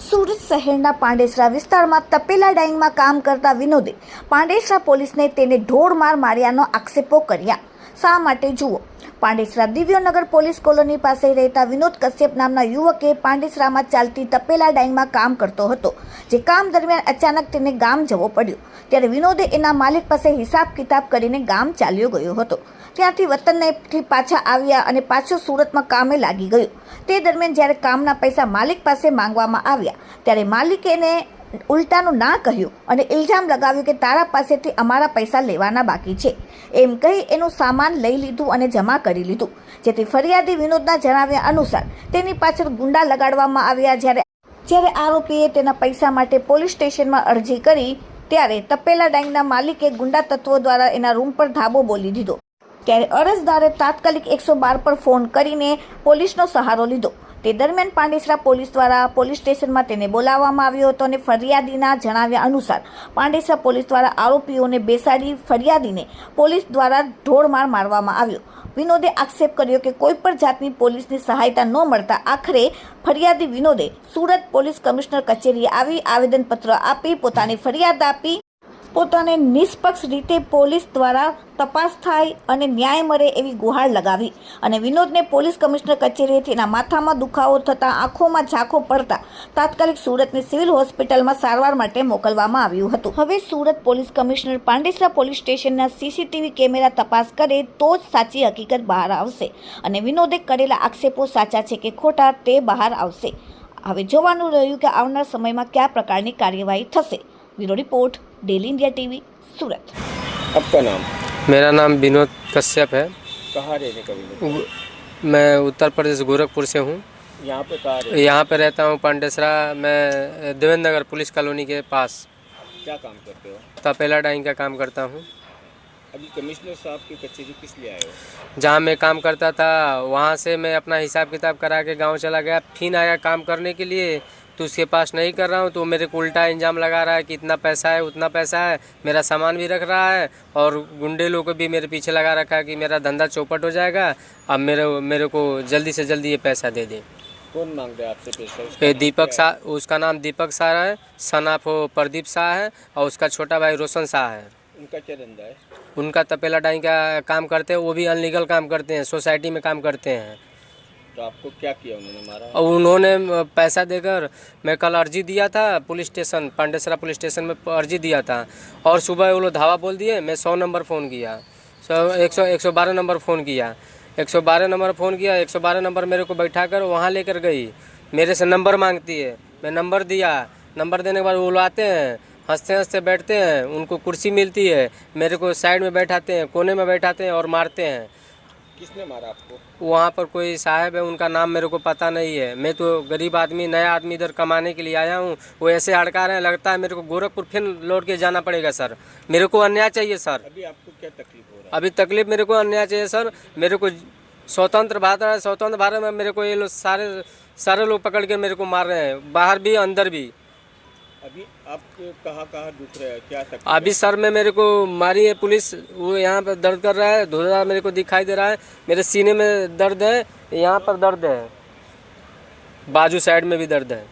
સુરત શહેરના પાંડેસરા વિસ્તારમાં તપેલા ડાઈંગમાં કામ કરતા વિનોદે પાંડેસરા પોલીસને તેને ઢોરમાર માર્યાનો આક્ષેપો કર્યા. શા માટે જુઓ. પાંડેસરા દિવ્યનગર પોલીસ કોલોની પાસે રહેતા વિનોદ કશ્યપ નામના યુવકે પાંડેસરામાં ચાલતી તપેલા ડાઈંગમાં કામ કરતો હતો. જે કામ દરમિયાન અચાનક તેને ગામ જવો પડ્યો. ત્યારે વિનોદે એના માલિક પાસે હિસાબ કિતાબ કરીને ગામ ચાલ્યો ગયો હતો. ત્યાંથી વતનથી પાછા આવ્યા અને પાછો સુરતમાં કામે લાગી ગયો. તે દરમિયાન જ્યારે કામના પૈસા માલિક પાસે માંગવામાં આવ્યા ત્યારે માલિકે એને ઉલટાનું ના કહ્યું અને ઇલ્ઝામ લગાવ્યું કે તારા પાસેથી અમારા પૈસા લેવાના બાકી છે એમ કહી એનું સામાન લઈ લીધું અને જમા કરી લીધું. જેથી ફરિયાદી વિનોદના જણાવ્યા અનુસાર તેની પાછળ ગુંડા લગાડવામાં આવ્યા. જ્યારે આરોપીએ તેના પૈસા માટે પોલીસ સ્ટેશનમાં અરજી કરી ત્યારે તપેલા ડાઈંગના માલિકે ગુંડા તત્વો દ્વારા એના રૂમ પર ધાબો બોલી દીધો. ત્યારે અરજદારે તાત્કાલિક 112 પર ફોન કરીને પોલીસનો સહારો લીધો. તે દરમિયાન પાંડેસરા પોલીસ દ્વારા પોલીસ સ્ટેશનમાં તેને બોલાવવામાં આવ્યો હતો અને ફરિયાદીના જણાવ્યા અનુસાર પાંડેસરા પોલીસ દ્વારા આરોપીઓને બેસાડી ફરિયાદીને પોલીસ દ્વારા ઢોરમાર મારવામાં આવ્યો. વિનોદે આક્ષેપ કર્યો કે કોઈ પણ જાતની પોલીસની સહાયતા ન મળતા આખરે ફરિયાદી વિનોદે સુરત પોલીસ કમિશનર કચેરીએ આવી આવેદનપત્ર આપી પોતાની ફરિયાદ આપી પોતાને નિષ્પક્ષ રીતે પોલીસ દ્વારા તપાસ થાય અને ન્યાય મળે એવી ગુહાર લગાવી અને વિનોદને પોલીસ કમિશનર કચેરીએથી એના માથામાં દુખાવો થતાં આંખોમાં ઝાંખો પડતા તાત્કાલિક સુરતની સિવિલ હોસ્પિટલમાં સારવાર માટે મોકલવામાં આવ્યું હતું. હવે Surat police commissioner Pandesara police સ્ટેશનના સીસીટીવી કેમેરા તપાસ કરે તો જ સાચી હકીકત બહાર આવશે અને વિનોદે કરેલા આક્ષેપો સાચા છે કે ખોટા તે બહાર આવશે. હવે જોવાનું રહ્યું કે આવનાર સમયમાં કયા પ્રકારની કાર્યવાહી થશે. Bureau report daily India TV Surat. आपका नाम? मेरा नाम विनोद कश्यप है। कहाँ रहने का विनोद? मैं उत्तर प्रदेश गोरखपुर से हूँ। यहाँ पे कहाँ रहते? यहाँ पे रहता हूँ पांडेसरा। मैं देवेंद्र पुलिस कॉलोनी के पास। क्या काम करते हो? तपेला डाइंग का काम करता हूँ। अभी कमिश्नर साहब की कचेरी किस लिए आए हो? जहाँ मैं काम करता था वहाँ से मैं अपना हिसाब किताब करा के गाँव चला गया, फिर आया काम करने के लिए तो उसके पास नहीं कर रहा हूँ तो मेरे को उल्टा इंजाम लगा रहा है कि इतना पैसा है उतना पैसा है, मेरा सामान भी रख रहा है और गुंडे लोग को भी मेरे पीछे लगा रखा है कि मेरा धंधा चौपट हो जाएगा, अब मेरे को जल्दी से जल्दी ये पैसा दे दें। कौन मांग रहा है आपसे पैसा? दीपक शाह, उसका नाम दीपक शाह है, सन ऑफ प्रदीप शाह है और उसका छोटा भाई रोशन शाह है। उनका क्या धंधा है? उनका तपेला डाइंग का काम करते हैं, वो भी अनलीगल काम करते हैं, सोसाइटी में काम करते हैं। तो आपको क्या किया उन्होंने? मारा? और उन्होंने पैसा देकर, मैं कल अर्जी दिया था police station Pandesara police station में अर्जी दिया था और सुबह वो लोग धावा बोल दिए। मैं 100 नंबर फ़ोन किया, 112 नंबर फ़ोन किया, 112 नंबर फ़ोन किया, 112 नंबर मेरे को बैठा कर वहाँ लेकर गई। मेरे से नंबर मांगती है, मैं नंबर दिया, नंबर देने के बाद वो लोग आते हैं, हंसते हंसते बैठते हैं, उनको कुर्सी मिलती है, मेरे को साइड में बैठाते हैं, कोने में बैठाते हैं और मारते हैं। किसने मारा आपको? वहाँ पर कोई साहब है, उनका नाम मेरे को पता नहीं है। मैं तो गरीब आदमी, नया आदमी इधर कमाने के लिए आया हूँ। वो ऐसे हड़का रहे हैं, लगता है मेरे को गोरखपुर फिर लौट के जाना पड़ेगा सर। मेरे को अन्याय चाहिए सर। अभी आपको क्या तकलीफ हो रहा है? अभी तकलीफ मेरे को अन्याय चाहिए सर। मेरे को स्वतंत्र भारत में मेरे को ये लोग सारे लोग पकड़ के मेरे को मार रहे हैं, बाहर भी अंदर भी। अभी आप कहाँ दुख रहे हैं? क्या तकलीफ? अभी सर में मेरे को मारी है पुलिस, वो यहाँ पर दर्द कर रहा है, धुंधला मेरे को दिखाई दे रहा है, मेरे सीने में दर्द है, यहाँ पर दर्द है, बाजू साइड में भी दर्द है।